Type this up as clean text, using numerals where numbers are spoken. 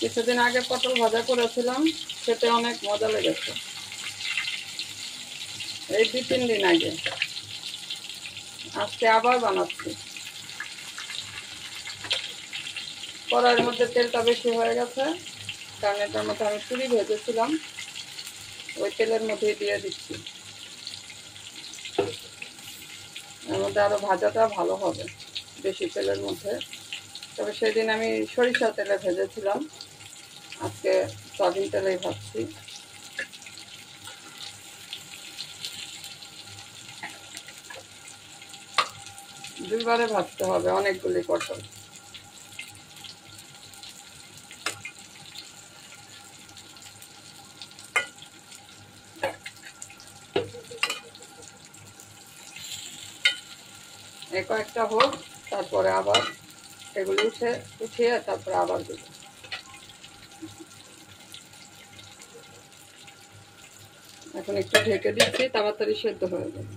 কিছুদিন আগে পটল ভাজা করেছিলাম, খেতে অনেক মজা লেগেছে। এই 2-3 দিন আগে। আজকে আবার বানাচ্ছি। কড়াইয়ের মধ্যে তেলটা বেশি হয়ে গেছে, কারণ এটার মধ্যে আমি পুরি ভেজেছিলাম, ওই তেলের মধ্যেই দিয়ে দিচ্ছি। এর মধ্যে আরও ভাজাটা ভালো হবে বেশি তেলের মধ্যে। তবে সেদিন আমি সরিষা তেলে ভেজেছিলাম, আজকে সয়াবিন তেলেই ভাজছি। দুইবারে ভাজতে হবে অনেকগুলি পটল। কয়েকটা হোক, তারপরে আবার এগুলি উঠিয়ে তারপরে আবার দেব। এখন একটু ঢেকে দিচ্ছি, তাড়াতাড়ি সেদ্ধ হয়ে যাবে।